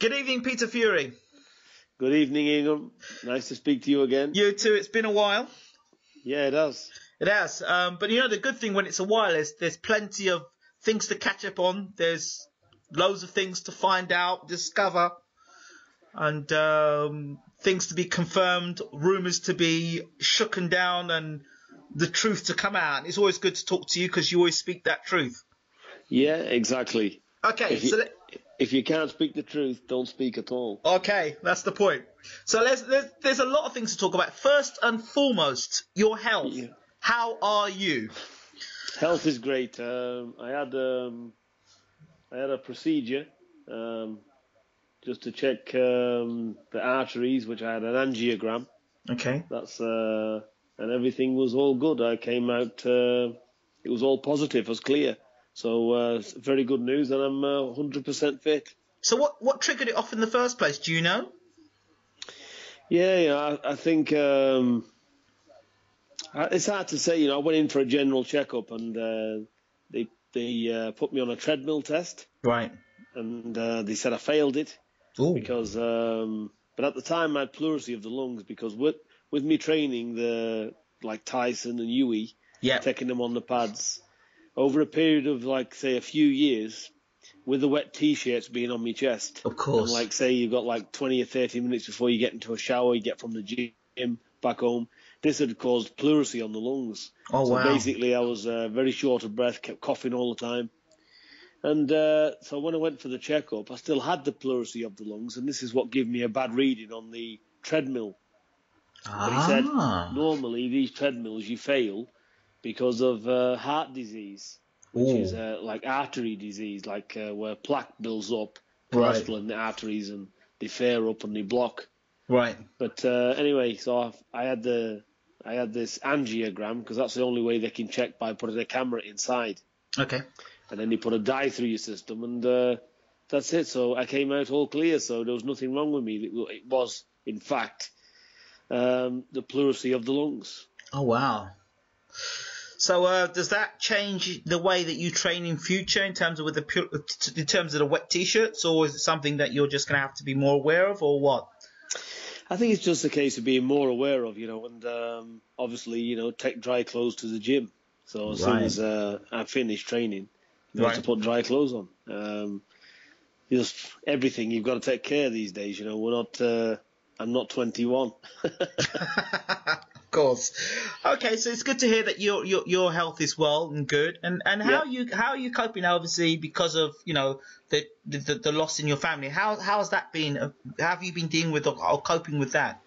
Good evening, Peter Fury. Good evening, Ingham. Nice to speak to you again. You too. It's been a while. Yeah, it has. It has. But you know, the good thing when it's a while is there's plenty of things to catch up on. There's loads of things to find out, discover, and things to be confirmed, rumours to be shooken down, and the truth to come out. It's always good to talk to you because you always speak that truth. Yeah, exactly. Okay, if you can't speak the truth, don't speak at all. Okay, that's the point. So there's a lot of things to talk about. First and foremost, your health. Yeah. How are you? Health is great. I had a procedure just to check the arteries, which I had an angiogram. Okay. That's and everything was all good. I came out. It was all positive. It was clear. So very good news, and I'm 100% fit. So what triggered it off in the first place? Do you know? Yeah, I think it's hard to say. You know, I went in for a general checkup, and they put me on a treadmill test. Right. And they said I failed it. Ooh. Because, but at the time I had pleurisy of the lungs because with me training like Tyson and Huey, taking them on the pads. Over a period of, like, say, a few years, with the wet T-shirts being on my chest. Of course. And, like, say, you've got, like, 20 or 30 minutes before you get into a shower, you get from the gym back home. This had caused pleurisy on the lungs. Oh, wow. So, basically, I was very short of breath, kept coughing all the time. And so when I went for the checkup, I still had the pleurisy of the lungs, and this is what gave me a bad reading on the treadmill. But he said, normally, these treadmills, you fail because of heart disease, which is like artery disease, like where plaque builds up, cholesterol in the arteries, and they flare up and they block. Right. But anyway, so I had this angiogram because that's the only way they can check by putting a camera inside. Okay. And then they put a dye through your system, and that's it. So I came out all clear, so there was nothing wrong with me. It was, in fact, the pleurisy of the lungs. Oh, wow. So does that change the way that you train in future in terms of the wet T-shirts, or is it something that you're just going to have to be more aware of, or what? I think it's just a case of being more aware of, and obviously, take dry clothes to the gym. So as soon as I finish training, you have to put dry clothes on. Just everything you've got to take care these days. We're not. I'm not 21. Of course. Okay, so it's good to hear that your health is well and good. And how are you coping now, obviously, because of the loss in your family? How has that been? How have you been dealing with or coping with that?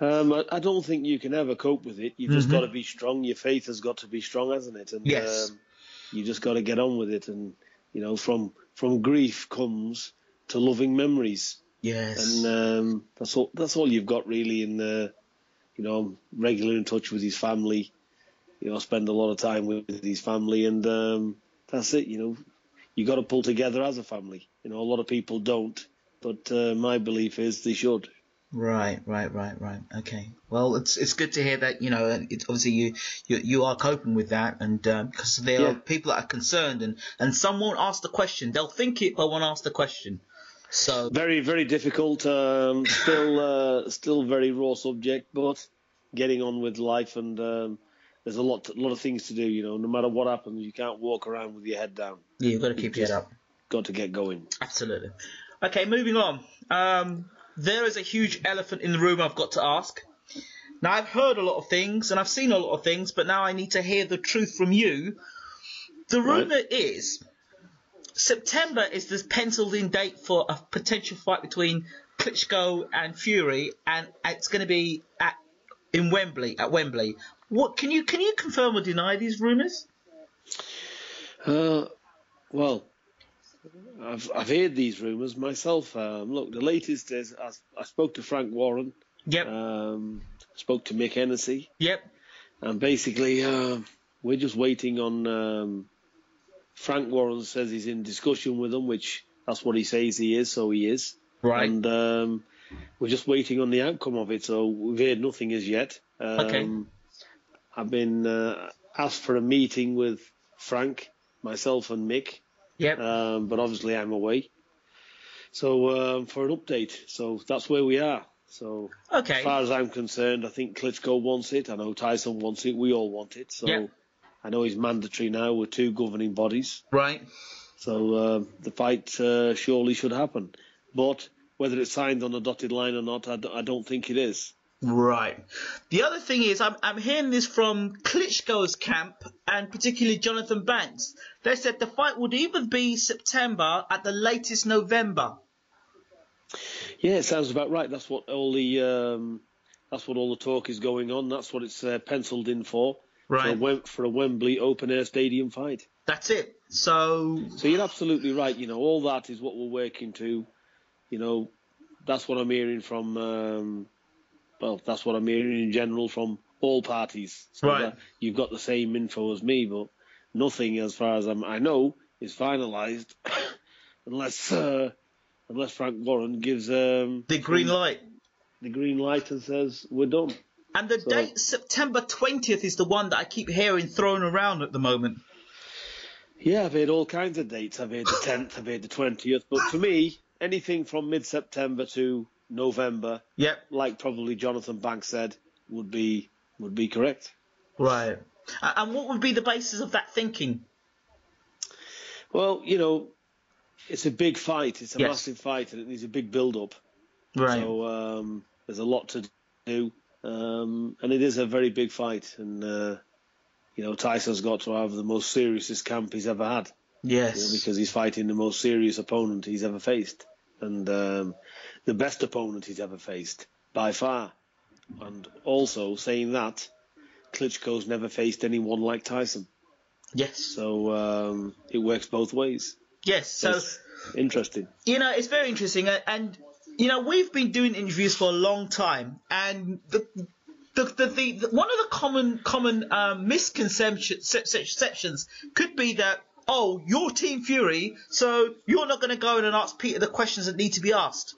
I don't think you can ever cope with it. You've just got to be strong. Your faith has got to be strong, hasn't it? And yes. You just got to get on with it. And from grief comes to loving memories. Yes. And that's all you've got really. In I'm regularly in touch with his family. I spend a lot of time with his family, and that's it. You got to pull together as a family. A lot of people don't, but my belief is they should. Right. Okay. Well, it's good to hear that. It's obviously you are coping with that, and because there are people that are concerned, and some won't ask the question. They'll think it, but won't ask the question. So very, very difficult. Still very raw subject, but getting on with life, and there's a lot of things to do. No matter what happens, you can't walk around with your head down. Yeah, you've got to keep your head up. Got to get going. Absolutely. Okay, moving on. There is a huge elephant in the room I've got to ask. Now, I've heard a lot of things and I've seen a lot of things, but now I need to hear the truth from you. The rumour is September is this penciled-in date for a potential fight between Klitschko and Fury, and it's going to be at Wembley. What can you confirm or deny these rumours? Well, I've heard these rumours myself. Look, the latest is I spoke to Frank Warren. Yep. Spoke to Mick Hennessy. Yep. And basically, we're just waiting on. Frank Warren says he's in discussion with them, which that's what he says he is, so he is. Right. And we're just waiting on the outcome of it, so we've heard nothing as yet. Okay. I've been asked for a meeting with Frank, myself and Mick. Yep. But obviously I'm away. So for an update, so that's where we are. So as Okay. far as I'm concerned, I think Klitschko wants it. I know Tyson wants it. We all want it. So Yep. I know he's mandatory now with 2 governing bodies. Right. So the fight surely should happen. But whether it's signed on a dotted line or not, I don't think it is. Right. The other thing is, I'm hearing this from Klitschko's camp and particularly Jonathan Banks. They said the fight would either be September at the latest November. Yeah, it sounds about right. That's what all the talk is going on. That's what it's penciled in for. Right. For a Wembley open air stadium fight. That's it. So you're absolutely right. All that is what we're working to. That's what I'm hearing from. That's what I'm hearing in general from all parties. So right. that you've got the same info as me, but nothing, as far as I know, is finalised unless Frank Warren gives The green light. The green light and says we're done. And the date September 20th is the one that I keep hearing thrown around at the moment. Yeah, I've heard all kinds of dates. I've heard the 10th, I've heard the 20th. But for me, anything from mid-September to November, yep, like probably Jonathan Banks said, would be correct. Right. And what would be the basis of that thinking? Well, it's a big fight. It's a massive fight, and it needs a big build-up. Right. So there's a lot to do, and it is a very big fight. And Tyson's got to have the most seriousest camp he's ever had. Yes. Because he's fighting the most serious opponent he's ever faced, and the best opponent he's ever faced by far. And also saying that, Klitschko's never faced anyone like Tyson. Yes. So it works both ways. Yes. So it's interesting. It's very interesting, and we've been doing interviews for a long time, and the one of the common misconceptions could be that, oh, you're Team Fury, so you're not going to go in and ask Peter the questions that need to be asked.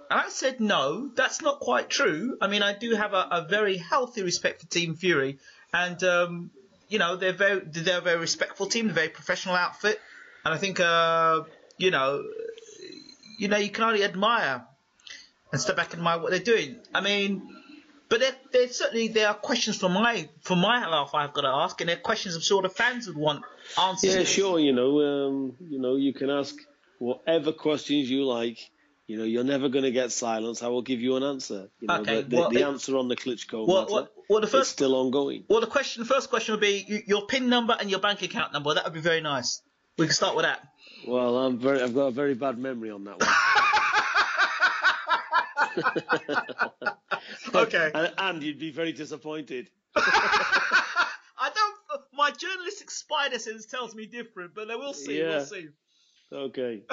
And I said, no, that's not quite true. I mean, I do have a very healthy respect for Team Fury, and they're a very respectful team, a very professional outfit, and I think you can only admire and step back and admire what they're doing. I mean, but there are questions from my life I've got to ask, and there are questions I'm sure the fans would want answers. Yeah, sure. You can ask whatever questions you like. You're never going to get silence. I will give you an answer. Okay. The answer on the Klitschko matter is still ongoing. Well, the first question would be your PIN number and your bank account number. That would be very nice. We can start with that. Well, I've got a very bad memory on that one. Okay. And you'd be very disappointed. My journalistic spider sense tells me different, but we'll see. Yeah. We'll see. Okay.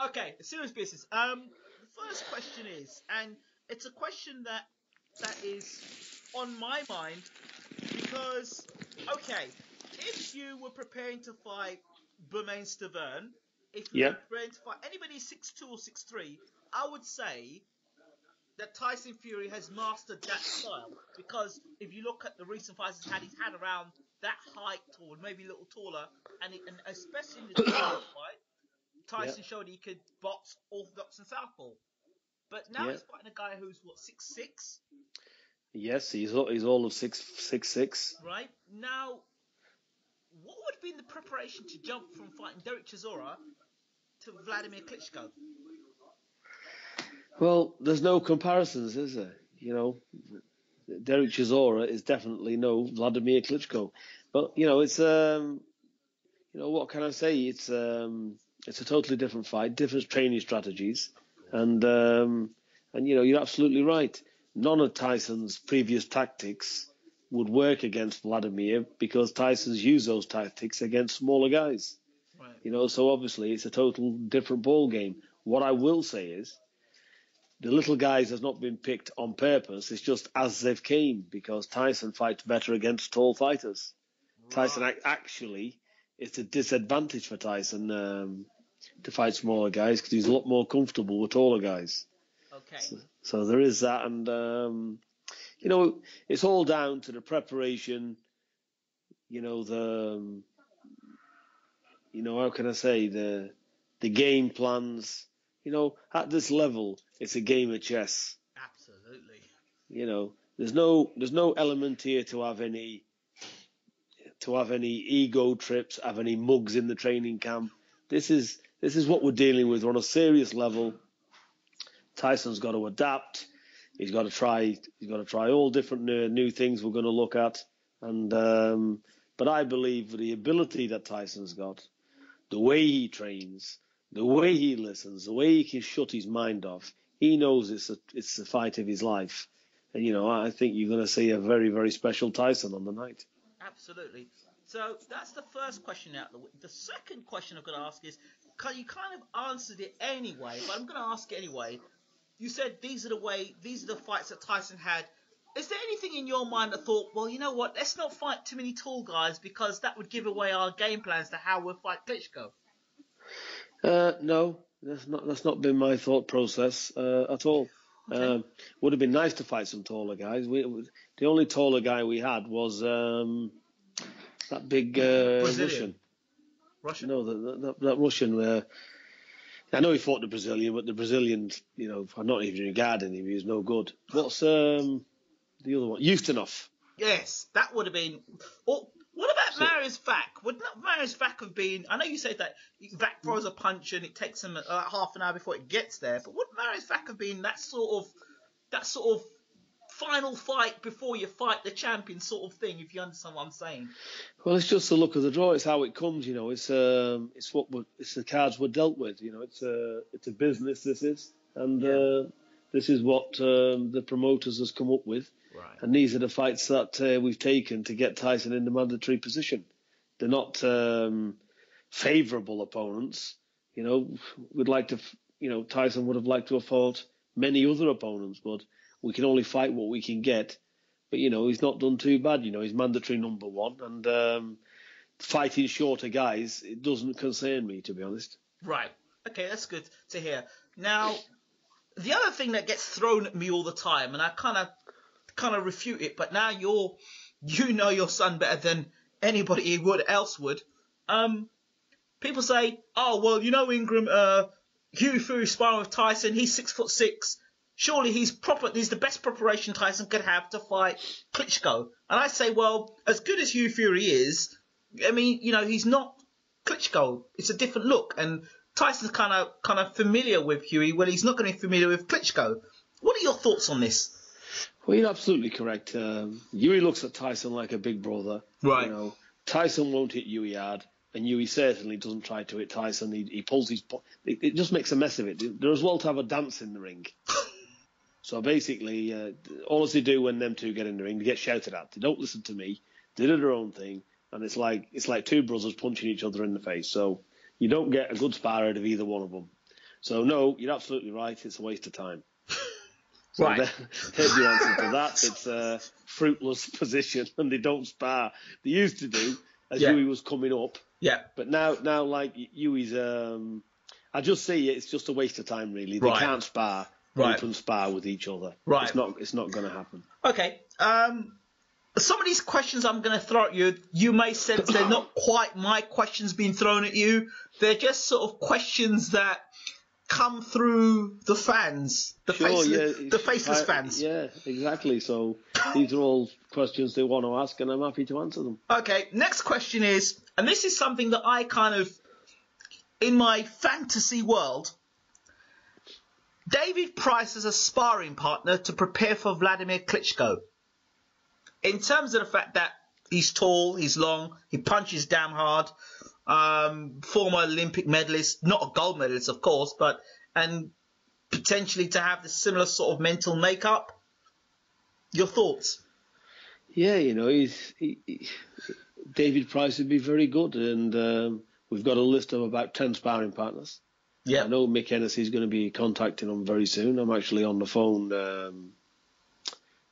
Okay. Serious business. The first question is, and it's a question that is on my mind because, okay, if you were preparing to fight Bermain Stavern, if you were preparing to fight anybody 6'2" or 6'3", I would say that Tyson Fury has mastered that style, because if you look at the recent fights he's had around that height or maybe a little taller, and especially in the fight, Tyson showed he could box orthodox and southpaw. But now he's fighting a guy who's 6'6". Yes, he's all of 6'6". Right now, what would have been the preparation to jump from fighting Derek Chisora to Vladimir Klitschko? Well, there's no comparisons, is there? Derek Chisora is definitely no Vladimir Klitschko. But it's what can I say? It's a totally different fight, different training strategies, and you're absolutely right. None of Tyson's previous tactics would work against Vladimir because Tyson's used those tactics against smaller guys. Right. So obviously it's a total different ball game. What I will say is, the little guys has not been picked on purpose. It's just as they've came, because Tyson fights better against tall fighters. Right. Tyson actually, it's a disadvantage for Tyson to fight smaller guys because he's a lot more comfortable with taller guys. Okay. So there is that, and it's all down to the preparation. How can I say, the game plans. at this level, it's a game of chess. Absolutely. There's no element here to have any ego trips, have any mugs in the training camp. This is what we're dealing with. We're on a serious level. Tyson's got to adapt. He's got to try all different new things we're going to look at. And but I believe the ability that Tyson's got, the way he trains, the way he listens, the way he can shut his mind off, he knows it's the fight of his life. And I think you're going to see a very, very special Tyson on the night. Absolutely. So that's the first question out of the way. The second question I've got to ask is, you kind of answered it anyway, but I'm going to ask it anyway. You said these are the fights that Tyson had. Is there anything in your mind that thought, well, you know what, let's not fight too many tall guys because that would give away our game plans to how we'll fight Klitschko? No, that's not been my thought process at all. Okay. Would have been nice to fight some taller guys. The only taller guy we had was that big Russian. No, that Russian. I know he fought the Brazilian, but the Brazilian, I'm not even regarding him. He was no good. What's the other one? Ustinov. Yes, that would have been. What about Marius Vac? Would not Marius Vac have been? I know you said that Vac throws a punch and it takes him half an hour before it gets there, but would Marius Vac have been that sort of final fight before you fight the champion sort of thing? If you understand what I'm saying. Well, it's just the luck of the draw. It's how it comes. It's the cards we're dealt with. It's a business. This is, and this is what the promoters has come up with. Right. And these are the fights that we've taken to get Tyson in the mandatory position. They're not favourable opponents. We'd like to. Tyson would have liked to have fought many other opponents, but we can only fight what we can get. But, he's not done too bad. He's mandatory number one. And fighting shorter guys, it doesn't concern me, to be honest. Right. Okay, that's good to hear. Now, the other thing that gets thrown at me all the time, and I kind of refute it, but now you know your son better than anybody else would. People say, oh, well, Ingram, Hughie Fury sparring with Tyson, he's 6'6". Surely he's the best preparation Tyson could have to fight Klitschko. And I say, well, as good as Hughie Fury is, I mean, he's not Klitschko. It's a different look. And Tyson's kind of familiar with Hughie, well, he's not going to be familiar with Klitschko. What are your thoughts on this? Well, you're absolutely correct. Hughie looks at Tyson like a big brother. Right. Tyson won't hit Hughie hard, and Hughie certainly doesn't try to hit Tyson. He pulls his... It just makes a mess of it. They're as well to have a dance in the ring. So basically, all they do when them two get in the ring, they get shouted at. They don't listen to me. They do their own thing, and it's like two brothers punching each other in the face. So you don't get a good spar out of either one of them. So no, you're absolutely right. It's a waste of time. So right. There's the answer to that. It's a fruitless position, and they don't spar. They used to do as Hughie was coming up. Yeah. But now like Hughie's, I just see it's just a waste of time. Really, they can't spar. Right. Open spar with each other. Right. It's not going to happen. Okay. Some of these questions I'm going to throw at you, you may sense they're not quite my questions being thrown at you. They're just sort of questions that come through the fans, the faceless fans. Yeah, exactly. So these are all questions they want to ask, and I'm happy to answer them. Okay. Next question is, and this is something that I kind of, in my fantasy world, David Price as a sparring partner to prepare for Vladimir Klitschko. In terms of the fact that he's tall, he's long, he punches damn hard, former Olympic medalist, not a gold medalist, of course, and potentially to have the similar sort of mental makeup. Your thoughts? Yeah, David Price would be very good, and we've got a list of about 10 sparring partners. Yeah. I know Mick Hennessy is going to be contacting them very soon. I'm actually on the phone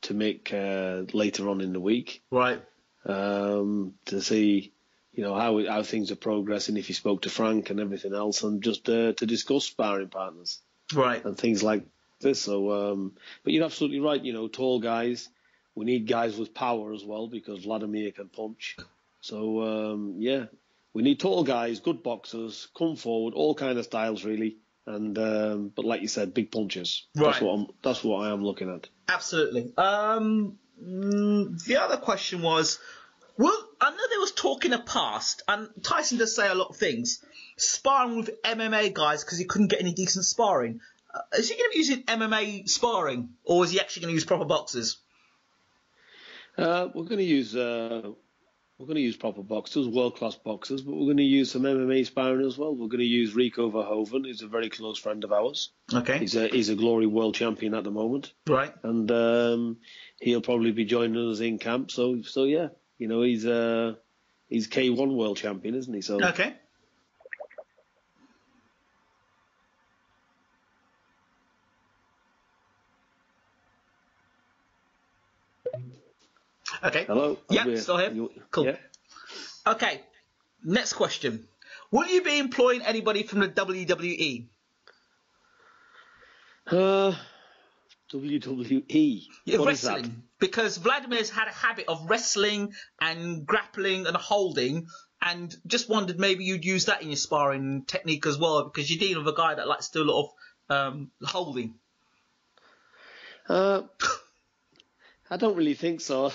to Mick later on in the week. Right. To see, how things are progressing, if he spoke to Frank and everything else, and just to discuss sparring partners. Right. And things like this. So, but you're absolutely right. Tall guys. We need guys with power as well, because Vladimir can punch. So, we need tall guys, good boxers, come forward, all kind of styles really, But like you said, big punches. Right. That's what I am looking at. Absolutely. The other question was, well, I know there was talk in the past, and Tyson does say a lot of things, sparring with MMA guys because he couldn't get any decent sparring. Is he going to be using MMA sparring, or is he actually going to use proper boxers? We're going to use proper boxers, world-class boxers, but we're going to use some MMA sparring as well. We're going to use Rico Verhoeven, who's a very close friend of ours. Okay. He's a Glory World Champion at the moment. Right. And he'll probably be joining us in camp. So yeah, he's K1 World Champion, isn't he? So okay. Okay. Hello. Yeah, still here. Cool. Yeah. Okay. Next question. Will you be employing anybody from the WWE? WWE. Yeah, what wrestling. is that? Because Vladimir's had a habit of wrestling and grappling and holding, and just wondered maybe you'd use that in your sparring technique as well, because you're dealing with a guy that likes to do a lot of holding. I don't really think so.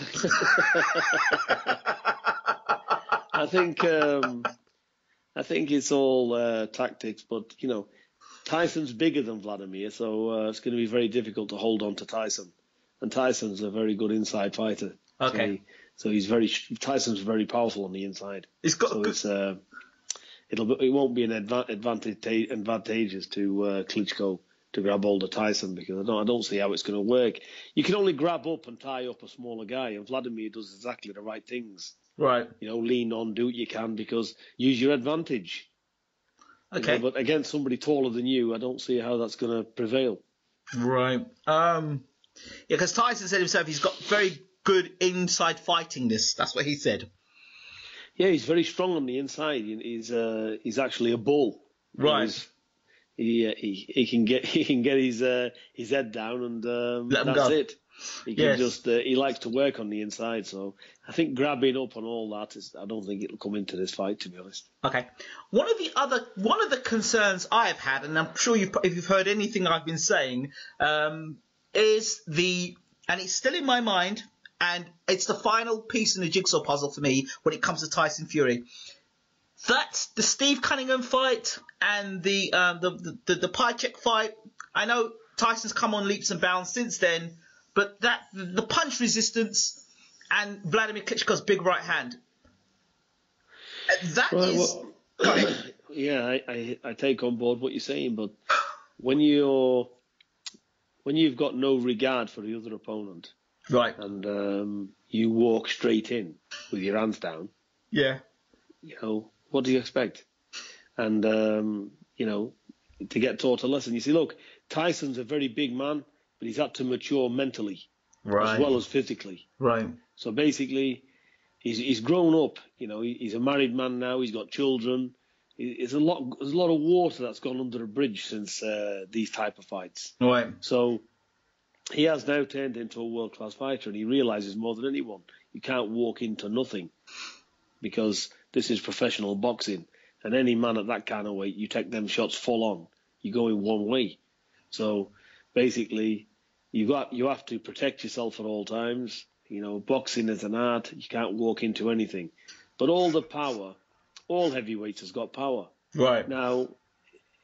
I think it's all tactics, but Tyson's bigger than Vladimir, so it's going to be very difficult to hold on to Tyson. And Tyson's a very good inside fighter. Okay. So Tyson's very powerful on the inside. He's got it won't be an advantageous to Klitschko to grab hold of Tyson, because I don't see how it's going to work. You can only grab up and tie up a smaller guy, and Vladimir does exactly the right things. Right. Lean on, do what you can, because use your advantage. Okay. But against somebody taller than you, I don't see how that's going to prevail. Right. Yeah, because Tyson said himself he's got very good inside fighting. That's what he said. Yeah, he's very strong on the inside. He's actually a bull. Right. He can get his head down, and that's it. He can he likes to work on the inside. So I think grabbing up on all that I don't think it'll come into this fight, to be honest. Okay. One of the concerns I've had, and I'm sure if you've heard anything I've been saying, is and it's still in my mind, and it's the final piece in the jigsaw puzzle for me when it comes to Tyson Fury. That's the Steve Cunningham fight and the Pychek fight. I know Tyson's come on leaps and bounds since then, but the punch resistance and Vladimir Klitschko's big right hand. Yeah, I take on board what you're saying, but when you've got no regard for the other opponent, right, and you walk straight in with your hands down, yeah, what do you expect? And, to get taught a lesson. You see, look, Tyson's a very big man, but he's had to mature mentally as well as physically. Right. So basically, he's grown up. He's a married man now. He's got children. There's a lot of water that's gone under the bridge since these type of fights. Right. So he has now turned into a world-class fighter, and he realizes more than anyone, you can't walk into nothing, because this is professional boxing, and any man at that kind of weight, you take them shots full on, you go in one way. So basically, you have to protect yourself at all times. Boxing is an art. You can't walk into anything. But all the power, all heavyweights has got power. Right. Now,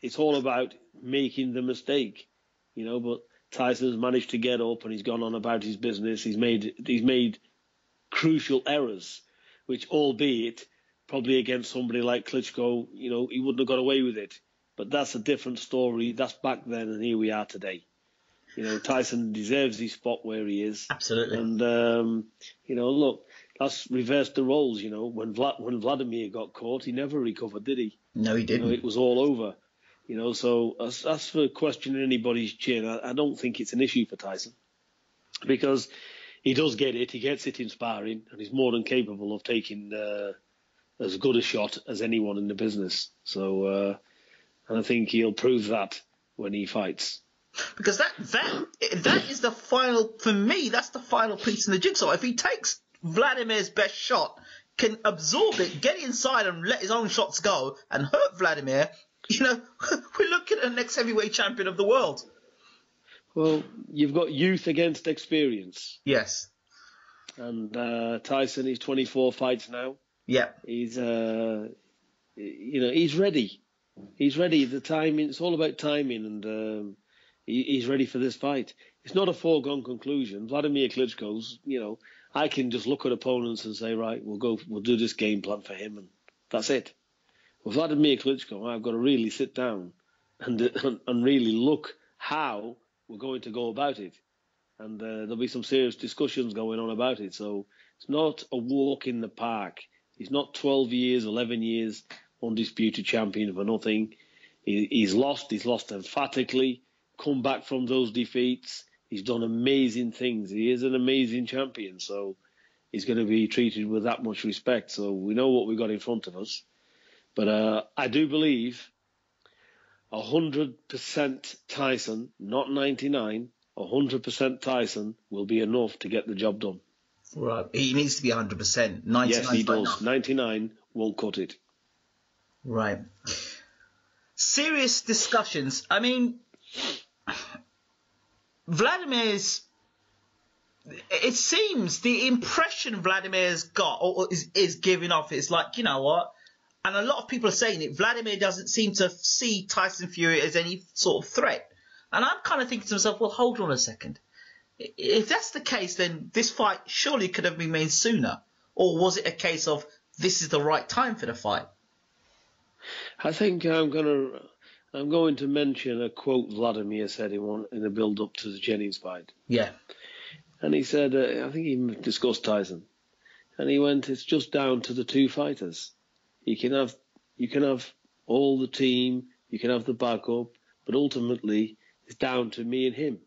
it's all about making the mistake, but Tyson's managed to get up and he's gone on about his business. He's made crucial errors, which, albeit probably against somebody like Klitschko, he wouldn't have got away with it. But that's a different story. That's back then, and here we are today. Tyson deserves his spot where he is. Absolutely. And, look, that's reversed the roles. When Vladimir got caught, he never recovered, did he? No, he didn't. It was all over. So as for questioning anybody's chin, I don't think it's an issue for Tyson, because he does get it. He gets it in sparring, and he's more than capable of taking as good a shot as anyone in the business. So, and I think he'll prove that when he fights. Because that is the final, for me, that's the final piece in the jigsaw. If he takes Vladimir's best shot, can absorb it, get inside and let his own shots go and hurt Vladimir, You know, we're looking at the next heavyweight champion of the world. Well, you've got youth against experience. Yes. And Tyson, he's 24 fights now. Yeah. He's, he's ready. He's ready. The timing, it's all about timing, and he's ready for this fight. It's not a foregone conclusion. Vladimir Klitschko's, I can just look at opponents and say, right, we'll do this game plan for him, and that's it. With Vladimir Klitschko, I've got to really sit down and really look how we're going to go about it. And there'll be some serious discussions going on about it. So it's not a walk in the park. He's not 12 years, 11 years undisputed champion for nothing. He's lost emphatically, come back from those defeats. He's done amazing things. He is an amazing champion. So he's going to be treated with that much respect. So we know what we've got in front of us. But I do believe 100% Tyson, not 99, 100% Tyson will be enough to get the job done. Right. He needs to be 100%. 99. Yes, he does. 99 won't cut it. Right. Serious discussions. I mean, Vladimir's... It seems the impression Vladimir's got or is giving off is like, you know what? And a lot of people are saying it. Vladimir doesn't seem to see Tyson Fury as any sort of threat. And I'm kind of thinking to myself, well, hold on a second. If that's the case, then this fight surely could have been made sooner. Or was it a case of this is the right time for the fight? I think I'm going to mention a quote Vladimir said in the build-up to the Jennings fight. Yeah. And he said, I think he discussed Tyson. And he went, it's just down to the two fighters. You can have all the team, you can have the backup, but ultimately it's down to me and him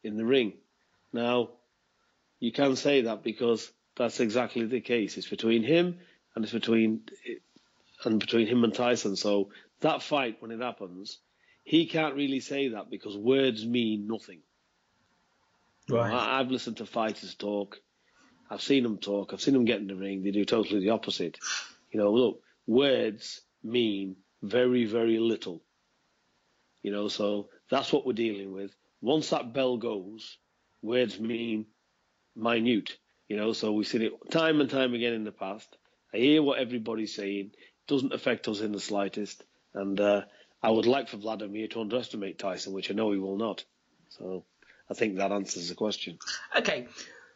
in the ring. Now, you can say that because that's exactly the case. It's between him and between him and Tyson. So that fight, when it happens, he can't really say that because words mean nothing. Right. I've listened to fighters talk. I've seen them talk. I've seen them get in the ring. They do totally the opposite. Look, words mean very, very little. So that's what we're dealing with. Once that bell goes, words mean minute. So we've seen it time and time again in the past. I hear what everybody's saying. It doesn't affect us in the slightest. And I would like for Vladimir to underestimate Tyson, which I know he will not. So I think that answers the question. Okay.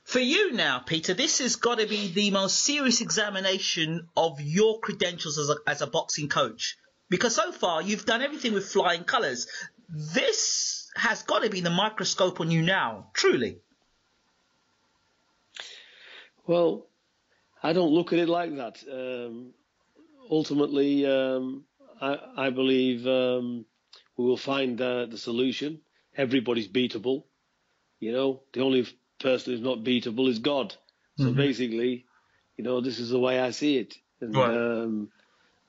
For you now, Peter, this has got to be the most serious examination of your credentials as a boxing coach. Because so far, you've done everything with flying colours. This has got to be the microscope on you now, truly. Well, I don't look at it like that. Ultimately, I believe we will find the solution. Everybody's beatable. The only person who's not beatable is God. So basically, this is the way I see it. And right.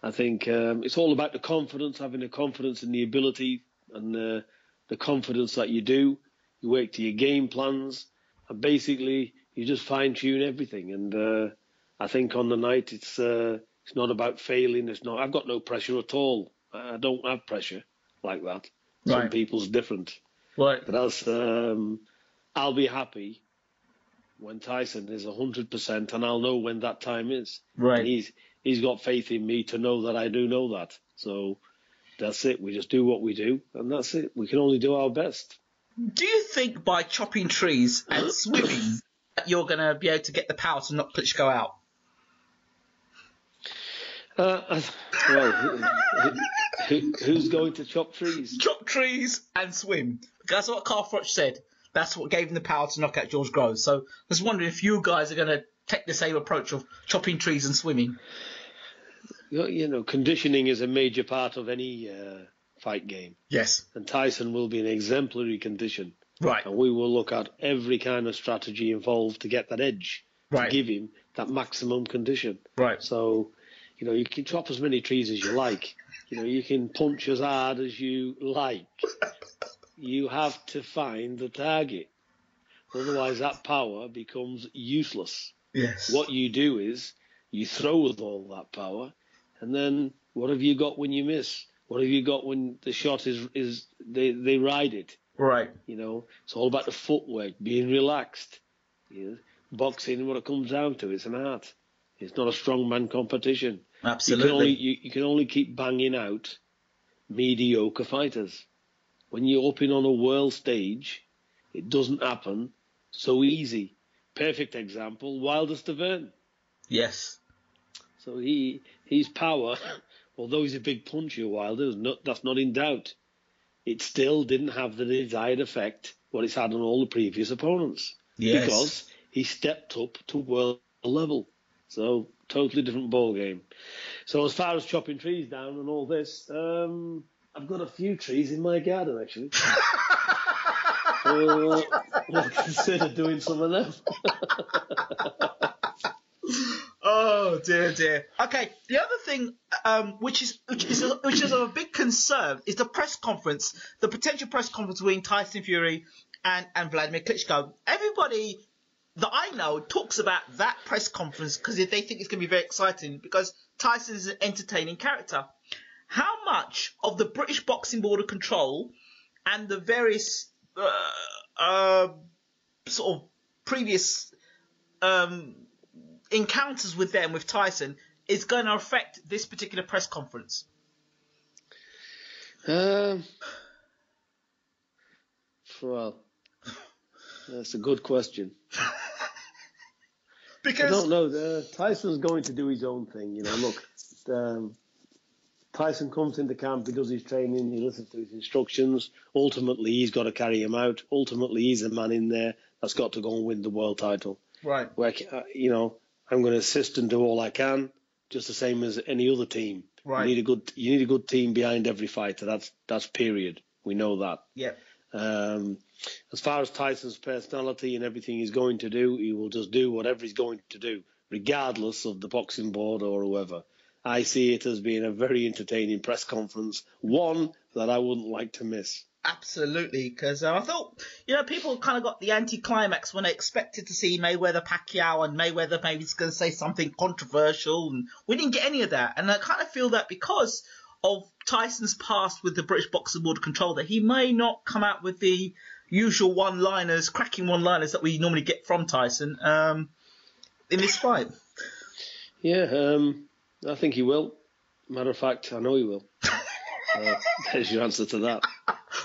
I think it's all about the confidence, having the confidence in the ability and the confidence that you do. You work to your game plans, and basically you just fine tune everything. And I think on the night it's not about failing. I've got no pressure at all. I don't have pressure like that. Right. Some people's different. Right. But I'll be happy when Tyson is 100%, and I'll know when that time is. Right. And he's got faith in me to know that I do know that. So that's it. We just do what we do, and that's it. We can only do our best. Do you think by chopping trees and swimming that you're going to be able to get the power to knock Klitschko out? Who's going to chop trees? Chop trees and swim. That's what Carl Froch said. That's what gave him the power to knock out George Groves. So I was wondering if you guys are going to take the same approach of chopping trees and swimming. Conditioning is a major part of any fight game. Yes. And Tyson will be in exemplary condition. Right. And we will look at every kind of strategy involved to get that edge, right. to give him that maximum condition. Right. So, you can chop as many trees as you like. You can punch as hard as you like. You have to find the target. Otherwise, that power becomes useless. Yes. What you do is you throw with all that power, and then what have you got when you miss? What have you got when the shot is they ride it? Right. It's all about the footwork, being relaxed. Boxing, what it comes down to, it's an art. It's not a strongman competition. Absolutely. You can only keep banging out mediocre fighters. When you're up on a world stage, it doesn't happen so easy. Perfect example, Wilder Stavern. Yes. So his power, although he's a big puncher, Wilder, that's not in doubt. It still didn't have the desired effect what it's had on all the previous opponents. Yes. Because he stepped up to world level. So totally different ball game. So as far as chopping trees down and all this, I've got a few trees in my garden actually. So we'll consider doing some of them. Oh dear. Okay, the other thing, which is of a big concern, is the press conference, the potential press conference between Tyson Fury and Vladimir Klitschko. Everybody that I know talks about that press conference because they think it's going to be very exciting because Tyson is an entertaining character. How much of the British Boxing Board of Control and the various sort of previous encounters with them, with Tyson, is going to affect this particular press conference? Well, that's a good question. Because I don't know. Tyson's going to do his own thing. Look, Tyson comes into camp, he does his training, he listens to his instructions. Ultimately, he's got to carry him out. Ultimately, he's a man in there that's got to go and win the world title. Right. Where, I'm going to assist and do all I can, just the same as any other team. Right. You need a good team behind every fighter. That's period. We know that. Yeah. As far as Tyson's personality and everything he's going to do, he will just do whatever he's going to do, regardless of the boxing board or whoever. I see it as being a very entertaining press conference, one that I wouldn't like to miss. Absolutely, because I thought, people kind of got the anticlimax when they expected to see Mayweather-Pacquiao, and Mayweather maybe is going to say something controversial, and we didn't get any of that. And I kind of feel that because of Tyson's past with the British Boxing Board of Control, that he may not come out with the usual one-liners, cracking one-liners that we normally get from Tyson in this fight. Yeah, I think he will. Matter of fact, I know he will. There's your answer to that.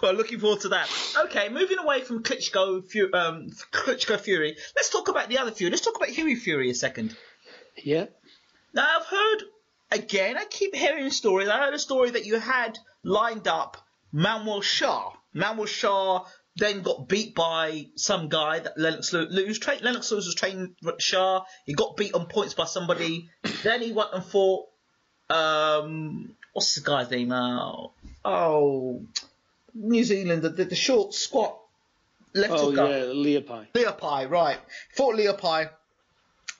Well, looking forward to that. Okay, moving away from Klitschko Fury, let's talk about the other Fury. Let's talk about Hughie Fury a second. Yeah. Now, I've heard, again, I keep hearing stories. I heard a story that you had lined up Manuel Shah. Manuel Shah then got beat by some guy that Lennox Lewis was training Shah. He got beat on points by somebody. Then he went and fought, what's the guy's name now? New Zealand, the short, squat, left hooker. Oh, yeah, Leopai. Leopai, right. Fought Leopai.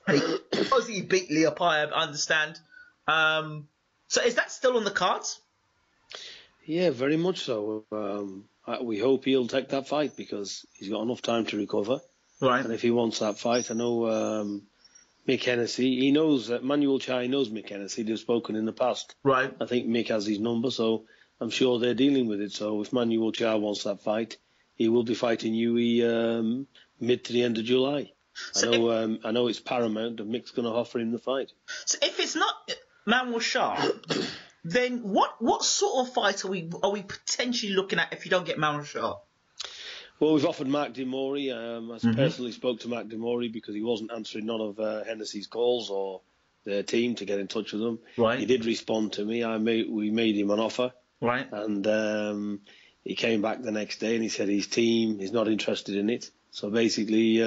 He beat Leopai, I understand. So is that still on the cards? Yeah, very much so. We hope he'll take that fight because he's got enough time to recover. Right. And if he wants that fight, I know Mick Hennessy, he knows that Manuel Chai knows Mick Hennessy. They've spoken in the past. Right. I think Mick has his number, so I'm sure they're dealing with it. So if Manuel Chai wants that fight, he will be fighting Hughie mid to the end of July. So I know it's paramount that Mick's going to offer him the fight. So if it's not Manuel Shah, then what sort of fight are we potentially looking at if you don't get Manuel Shah? Well, we've offered Mark Demori. I personally spoke to Mark Demori because he wasn't answering none of Hennessy's calls or their team to get in touch with him. Right. He did respond to me. We made him an offer. Right. And he came back the next day and he said his team is not interested in it. So basically,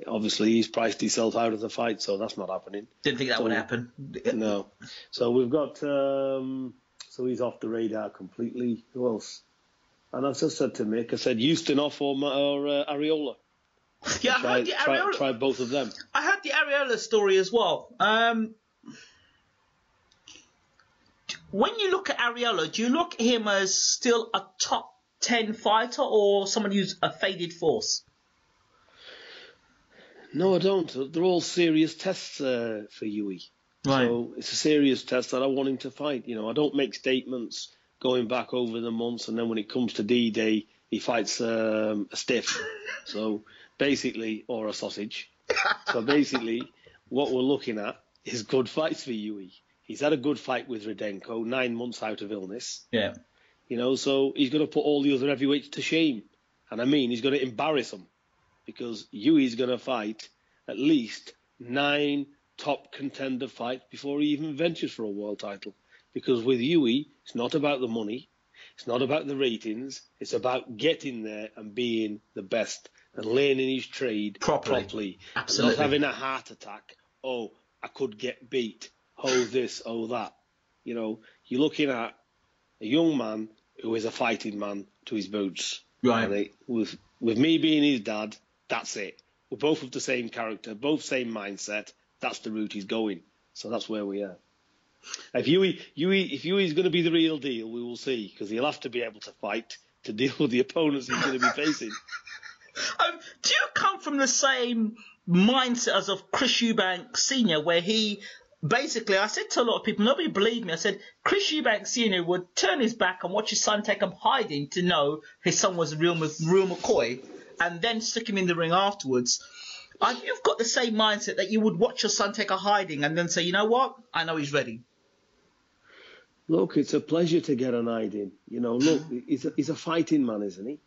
obviously, he's priced himself out of the fight, so that's not happening. Didn't think that would happen. No. So we've got... so he's off the radar completely. Who else? And I just said to Mick, I said, Ustinov or Areola. Yeah, I heard the Areola. Try both of them. I heard the Areola story as well. When you look at Areola, do you look at him as still a top 10 fighter or someone who's a faded force? No, I don't. They're all serious tests for Hughie. Right. So it's a serious test that I want him to fight. I don't make statements going back over the months, and then when it comes to D-Day, he fights a stiff. So basically, or a sausage. So basically, what we're looking at is good fights for Yui. He's had a good fight with Rudenko, 9 months out of illness. Yeah. So he's going to put all the other heavyweights to shame. And I mean, he's going to embarrass them, because Yui's going to fight at least 9 top contender fights before he even ventures for a world title. Because with Yui, it's not about the money, it's not about the ratings, it's about getting there and being the best and learning his trade properly. Absolutely. Not having a heart attack. Oh, I could get beat. Oh, this, oh, that. You're looking at a young man who is a fighting man to his boots. Right. And with me being his dad, that's it. We're both of the same character, both same mindset. That's the route he's going. So that's where we are. If Yui's going to be the real deal, we will see, because he'll have to be able to fight to deal with the opponents he's going to be facing. Do you come from the same mindset as of Chris Eubank Sr., where he basically, I said to a lot of people, nobody believed me, I said Chris Eubank Sr. would turn his back and watch his son take him hiding to know his son was real McCoy, and then stick him in the ring afterwards. You've got the same mindset that you would watch your son take a hiding and then say, you know what, I know he's ready. Look, it's a pleasure to get an hiding. Look, he's a fighting man, isn't he?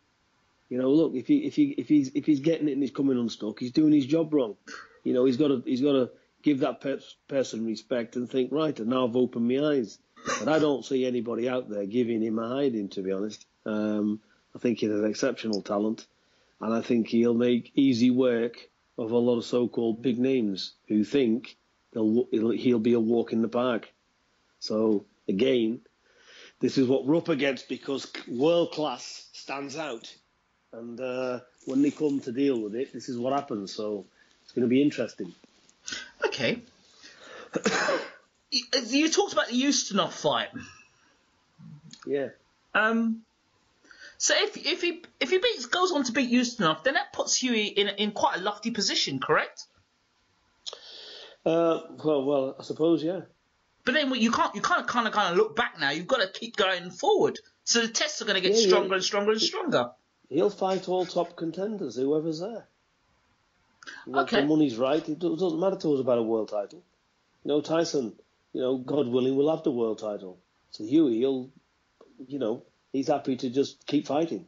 Look, if he's getting it and he's coming unstuck, he's doing his job wrong. He's got to give that person respect and think, right, and now I've opened my eyes. But I don't see anybody out there giving him a hiding, to be honest. I think he has exceptional talent, and I think he'll make easy work of a lot of so-called big names who think he'll be a walk in the park. So again, this is what we're up against, because world class stands out. And when they come to deal with it, this is what happens. So it's going to be interesting. Okay. You talked about the Ustinov fight. Yeah. So if he goes on to beat Ustinov, then that puts Huey in quite a lofty position, correct? Well, I suppose, yeah. But then you can't kind of look back now. You've got to keep going forward. So the tests are going to get stronger and stronger and stronger. He'll fight all top contenders, whoever's there. Okay. If the money's right, it doesn't matter to us about a world title. Tyson, God willing, will have the world title. So Huey, he's happy to just keep fighting.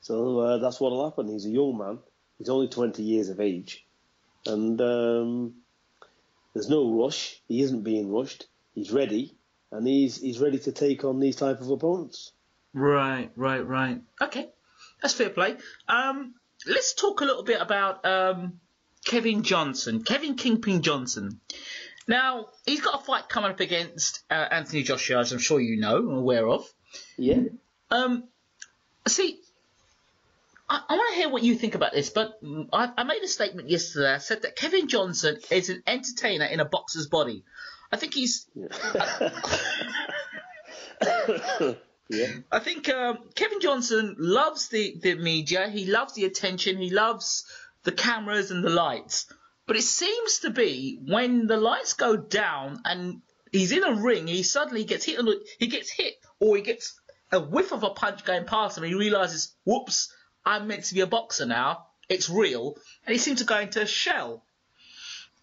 So that's what'll happen. He's a young man. He's only 20 years of age. And there's no rush. He isn't being rushed. He's ready. And he's ready to take on these type of opponents. Right. Okay. That's fair play. Let's talk a little bit about Kevin Kingpin Johnson. Now, he's got a fight coming up against Anthonyjoshua, as I'm sure you know and aware of. Yeah. See, I want to hear what you think about this, but I made a statement yesterday. I said that Kevin Johnson is an entertainer in a boxer's body. I think he's... Yeah. I think Kevin Johnson loves the media. He loves the attention. He loves the cameras and the lights. But it seems to be when the lights go down and he's in a ring, he suddenly gets hit. Or he gets a whiff of a punch going past him. And he realizes, whoops, I'm meant to be a boxer now. It's real. And he seems to go into a shell.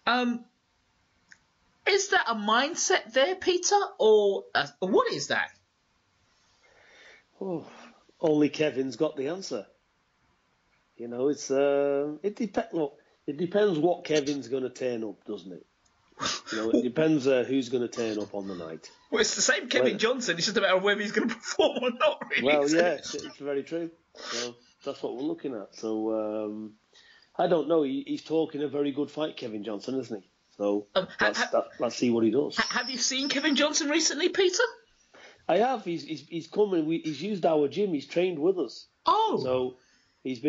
Is that a mindset there, Peter? Or what is that? Oh, only Kevin's got the answer. It's it depends what Kevin's going to turn up, doesn't it? It depends who's going to turn up on the night. Well, it's the same Kevin Johnson. It's just a matter of whether he's going to perform or not, really. Well, yeah, it's very true. So that's what we're looking at. So I don't know. He's talking a very good fight, Kevin Johnson, isn't he? So let's see what he does. Have you seen Kevin Johnson recently, Peter? I have. He's coming. He's used our gym. He's trained with us. Oh. So he's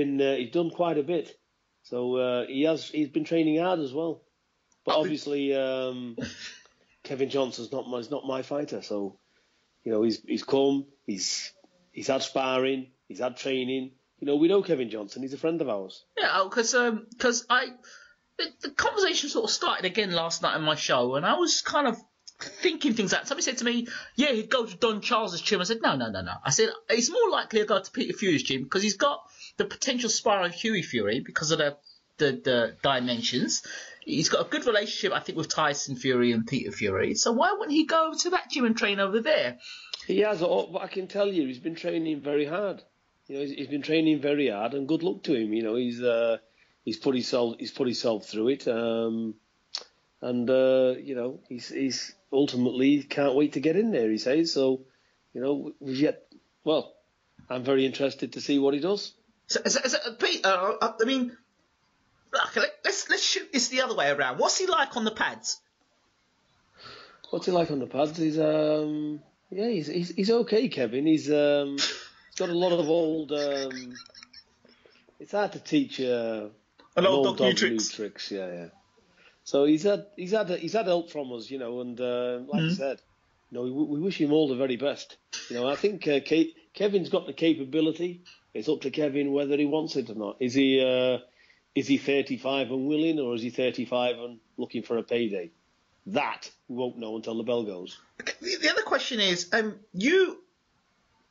done quite a bit. So he's been training hard as well. But obviously, Kevin Johnson's not my fighter. So he's come. He's had sparring. He's had training. We know Kevin Johnson. He's a friend of ours. Yeah, because the conversation sort of started again last night in my show, and I was kind of thinking things out. Somebody said to me, yeah, he'd go to Don Charles's gym. I said, no. I said, it's more likely to go to Peter Fury's gym because he's got the potential spar of Huey Fury because of the dimensions. He's got a good relationship, I think, with Tyson Fury and Peter Fury. So why wouldn't he go to that gym and train over there? He has, but I can tell you, he's been training very hard. He's been training very hard, and good luck to him. He's put himself through it, he's ultimately can't wait to get in there. He says so. I'm very interested to see what he does. So Pete, I mean, okay, let's shoot this the other way around. What's he like on the pads? What's he like on the pads? He's okay, Kevin. He's got a lot of old. It's hard to teach an old dog new tricks. Yeah. So he's had help from us, and like I said, we wish him all the very best. I think Kevin's got the capability. It's up to Kevin whether he wants it or not. Is he 35 and willing, or is he 35 and looking for a payday? That we won't know until the bell goes. The other question is, you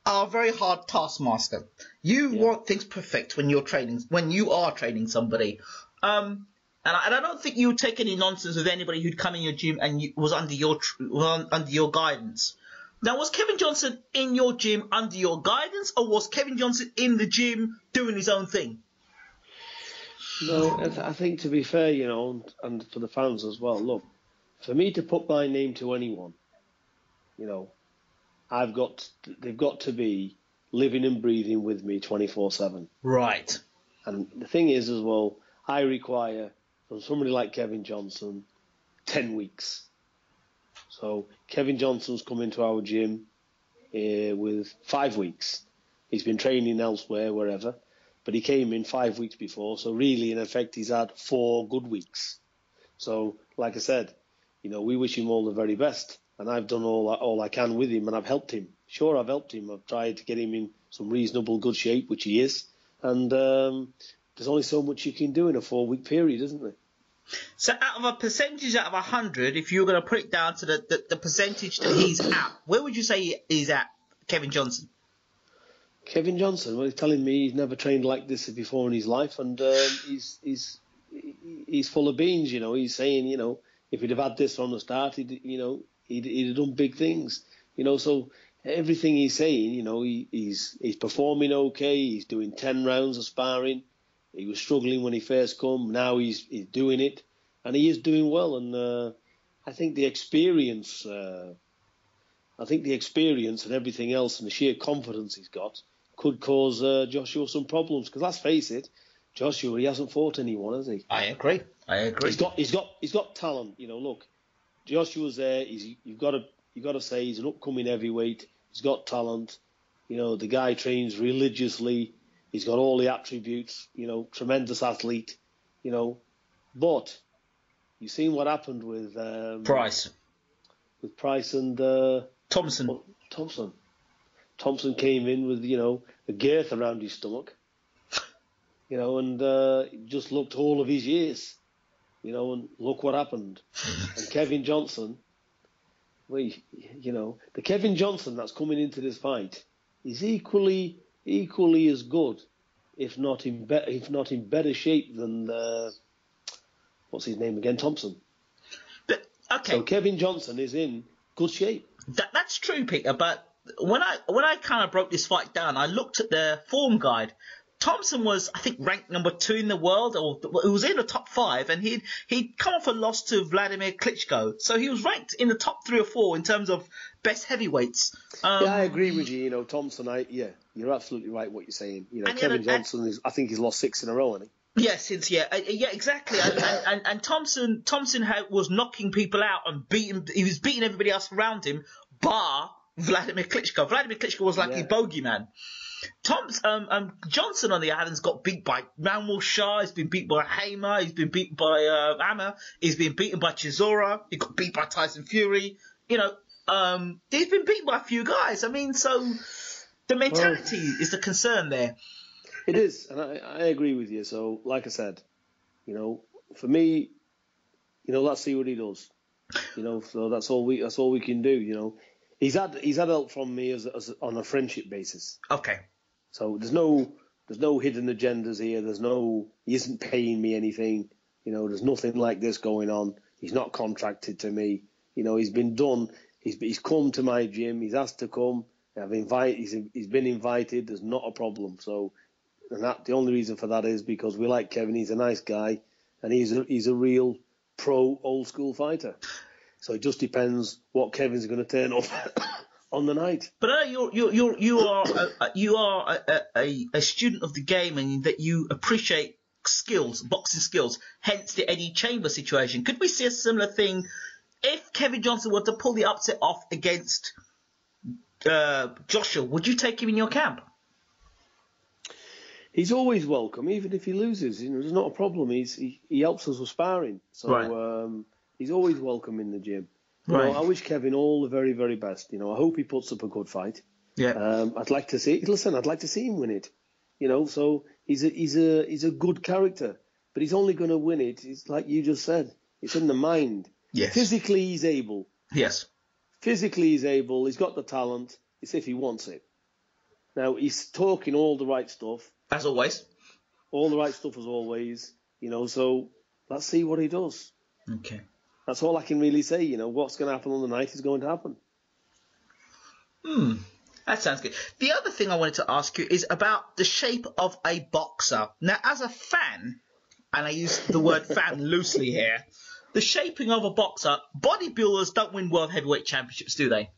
are a very hard taskmaster. You want things perfect when you are training somebody. And I don't think you would take any nonsense with anybody who'd come in your gym and was under your guidance. Now, was Kevin Johnson in your gym under your guidance, or was Kevin Johnson in the gym doing his own thing? No, I think to be fair, and for the fans as well, look, for me to put my name to anyone, they've got to be living and breathing with me 24/7. Right. And the thing is as well, I require from somebody like Kevin Johnson 10 weeks. So Kevin Johnson's come into our gym with 5 weeks. He's been training elsewhere, wherever, but he came in 5 weeks before. So really, in effect, he's had 4 good weeks. So, like I said, we wish him all the very best. And I've done all I can with him, and I've helped him. Sure, I've helped him. I've tried to get him in some reasonable good shape, which he is. And there's only so much you can do in a 4-week period, isn't there? So out of a percentage out of 100, if you were going to put it down to the percentage that he's at, where would you say he's at, Kevin Johnson? Kevin Johnson, well, he's telling me he's never trained like this before in his life, and he's full of beans. He's saying, if he'd have had this from the start, he'd have done big things. So everything he's saying, he's performing okay. He's doing 10 rounds of sparring. He was struggling when he first come. Now he's doing it, and he is doing well. And I think the experience, and everything else, and the sheer confidence he's got, could cause Joshua some problems. Because let's face it, Joshua, he hasn't fought anyone, has he? I agree. He's got talent. Look, Joshua's there. You've got to say he's an upcoming heavyweight. He's got talent. The guy trains religiously. He's got all the attributes. Tremendous athlete. But you've seen what happened with Price. With Price and Thompson. Well, Thompson came in with a girth around his stomach. And just looked all of his years. And look what happened. And Kevin Johnson, the Kevin Johnson that's coming into this fight is equally as good, if not in better shape than what's his name again, Thompson. But okay, so Kevin Johnson is in good shape. That's true, Peter. But when I kind of broke this fight down, I looked at the form guide. Thompson was, I think, ranked number 2 in the world, or he was in the top 5, and he'd come off a loss to Vladimir Klitschko, so he was ranked in the top 3 or 4 in terms of best heavyweights. I agree with you. Thompson, you're absolutely right what you're saying. Kevin Johnson I think he's lost 6 in a row, hasn't he? Yes, exactly. And Thompson was knocking people out and he was beating everybody else around him, bar Vladimir Klitschko. Vladimir Klitschko was like his bogeyman. Johnson, on the other hand, has got beat by Manuel Shah. He's been beat by Hamer. He's been beat by Hammer. He's been beaten by Chisora. He got beat by Tyson Fury. He's been beaten by a few guys. I mean, so the mentality is the concern there. It is, and I agree with you. So, like I said, for me, let's see what he does. So that's all we can do. He's had help from me as on a friendship basis. Okay. So there's no hidden agendas here. He isn't paying me anything. There's nothing like this going on. He's not contracted to me. He's been done. He's come to my gym. He's asked to come. He's been invited. There's not a problem. So, and the only reason for that is because we like Kevin. He's a nice guy, and he's a real pro old school fighter. So it just depends what Kevin's going to turn up on the night. But you are a student of the game, and that you appreciate skills, boxing skills. Hence the Eddie Chambers situation. Could we see a similar thing if Kevin Johnson were to pull the upset off against Joshua? Would you take him in your camp? He's always welcome, even if he loses. There's not a problem. He helps us with sparring, so right. He's always welcome in the gym. Right. I wish Kevin all the very, very best. I hope he puts up a good fight. Yeah. I'd like to see. Listen, I'd like to see him win it. So he's a good character, but he's only going to win it. It's like you just said. It's in the mind. Yes. Physically, he's able. Yes. Physically, he's able. He's got the talent. It's if he wants it. Now he's talking all the right stuff. As always. All the right stuff as always. So let's see what he does. Okay. That's all I can really say. What's going to happen on the night is going to happen. That sounds good. The other thing I wanted to ask you is about the shape of a boxer. Now, as a fan, and I use the word fan loosely here, the shaping of a boxer, bodybuilders don't win world heavyweight championships, do they?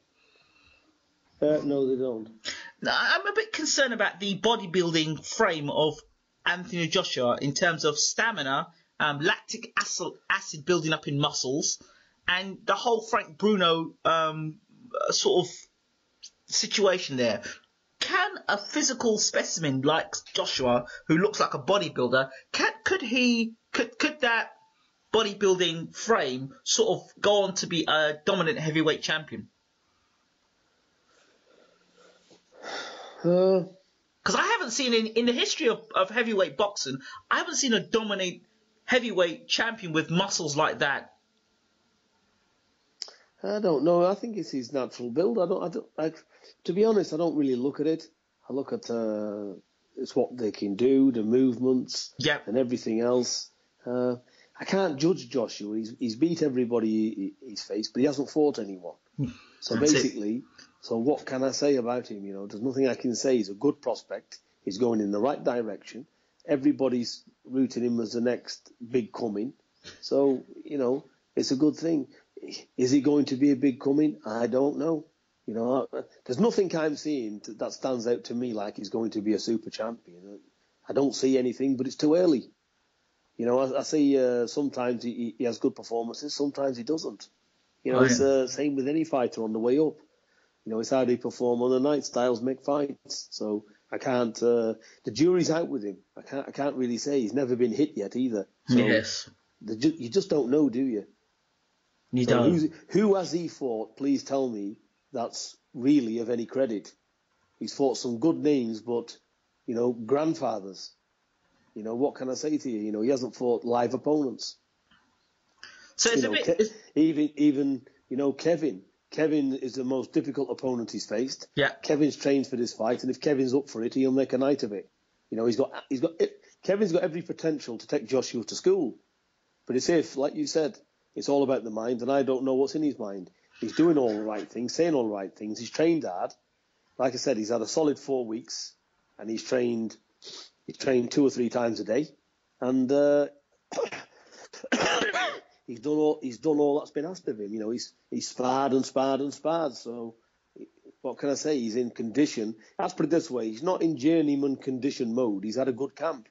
No, they don't. Now, I'm a bit concerned about the bodybuilding frame of Anthonyjoshua in terms of stamina, lactic acid building up in muscles, and the whole Frank Bruno sort of situation there. Can a physical specimen like Joshua, who looks like a bodybuilder, could that bodybuilding frame sort of go on to be a dominant heavyweight champion? Because I haven't seen in the history of heavyweight boxing, I haven't seen a dominant heavyweight champion with muscles like that. I don't know. I think it's his natural build. To be honest, I don't really look at it. I look at it's what they can do, the movements, and everything else. I can't judge Joshua. He's beat everybody he's faced, but he hasn't fought anyone. So basically, so what can I say about him? There's nothing I can say. He's a good prospect. He's going in the right direction. Everybody's rooting him as the next big coming. So, it's a good thing. Is he going to be a big coming? I don't know. There's nothing I'm seeing that stands out to me like he's going to be a super champion. I don't see anything, but it's too early. I see sometimes he has good performances, sometimes he doesn't. It's the same with any fighter on the way up. It's how they perform on the night. Styles make fights. So I can't. The jury's out with him. I can't really say. He's never been hit yet either. So yes. You just don't know, do you? You don't. Who has he fought? Please tell me that's really of any credit. He's fought some good names, but grandfathers. What can I say to you? He hasn't fought live opponents. So it's a bit. Even Kevin. Kevin is the most difficult opponent he's faced. Yeah. Kevin's trained for this fight, and if Kevin's up for it, he'll make a night of it. Kevin's got every potential to take Joshua to school. But it's like you said, it's all about the mind, and I don't know what's in his mind. He's doing all the right things, saying all the right things. He's trained hard. Like I said, he's had a solid 4 weeks, and he's trained 2 or 3 times a day, and he's done all that's been asked of him. He's sparred and sparred and sparred. So what can I say? He's in condition. Let's put it this way: he's not in journeyman condition mode. He's had a good camp.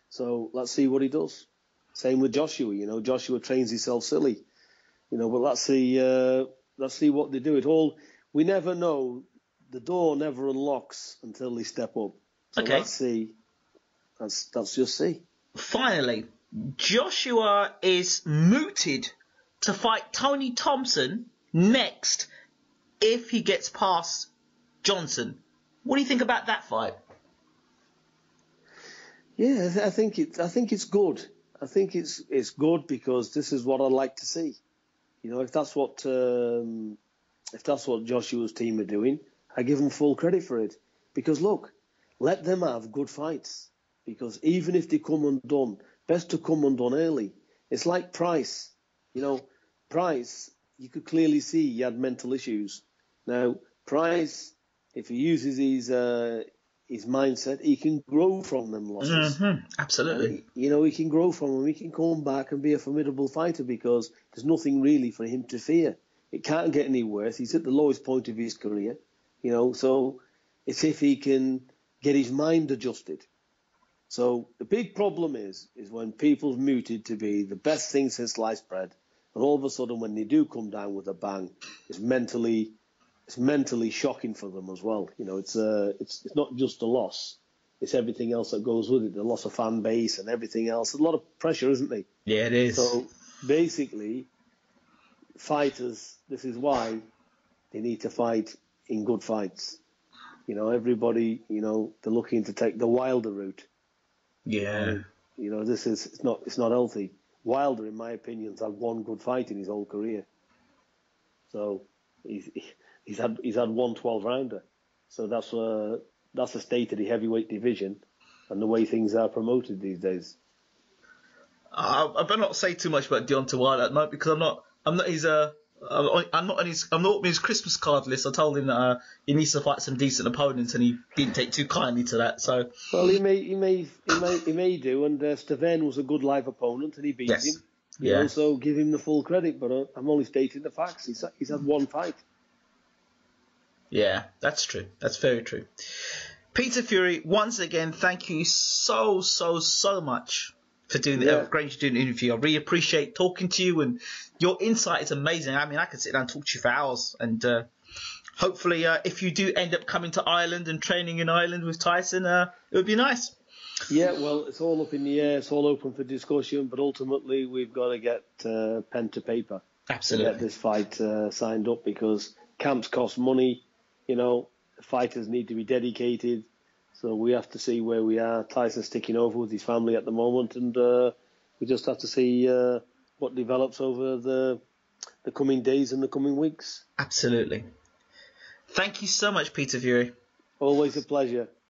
So let's see what he does. Same with Joshua. Joshua trains himself silly. But let's see what they do. It all, we never know. The door never unlocks until they step up. So okay. Let's see. Let's just see. Finally, Joshua is mooted to fight Tony Thompson next if he gets past Johnson. What do you think about that fight? Yeah, I think it's good. I think it's good because this is what I'd like to see. You know, if that's what Joshua's team are doing, I give them full credit for it. Because look, let them have good fights. Because even if they come undone, best to come undone early. It's like Price. You know, Price, you could clearly see he had mental issues. Now, Price, if he uses his mindset, he can grow from them losses. Absolutely. And, he can grow from them. He can come back and be a formidable fighter because there's nothing really for him to fear. It can't get any worse. He's at the lowest point of his career. So it's if he can get his mind adjusted. So the big problem is when people's mooted to be the best thing since sliced bread, and all of a sudden when they do come down with a bang, it's mentally shocking for them as well. It's not just a loss; it's everything else that goes with it, the loss of fan base and everything else. There's a lot of pressure, isn't there? Yeah, it is. So basically, fighters, this is why they need to fight in good fights. Everybody, they're looking to take the Wilder route. Yeah. It's not healthy. Wilder, in my opinion, has had one good fight in his whole career. So he's had one 12-rounder. So that's the state of the heavyweight division and the way things are promoted these days. I better not say too much about Deontay Wilder at the moment because I'm not on his Christmas card list. I told him that he needs to fight some decent opponents, and he didn't take too kindly to that. So well, he may do. And Stavern was a good live opponent, and he beat him. So give him the full credit. But I'm only stating the facts. He's had one fight. Yeah, that's true. That's very true. Peter Fury, once again, thank you so much for doing the interview. I really appreciate talking to you, and your insight is amazing. I mean, I could sit down and talk to you for hours, and hopefully if you do end up coming to Ireland and training in Ireland with Tyson, it would be nice. Yeah, well, it's all up in the air. It's all open for discussion, but ultimately we've got to get pen to paper. Absolutely. To get this fight signed up because camps cost money. Fighters need to be dedicated. So we have to see where we are. Tyson's sticking over with his family at the moment, and we just have to see what develops over the coming days and the coming weeks. Absolutely. Thank you so much, Peter Fury. Always a pleasure.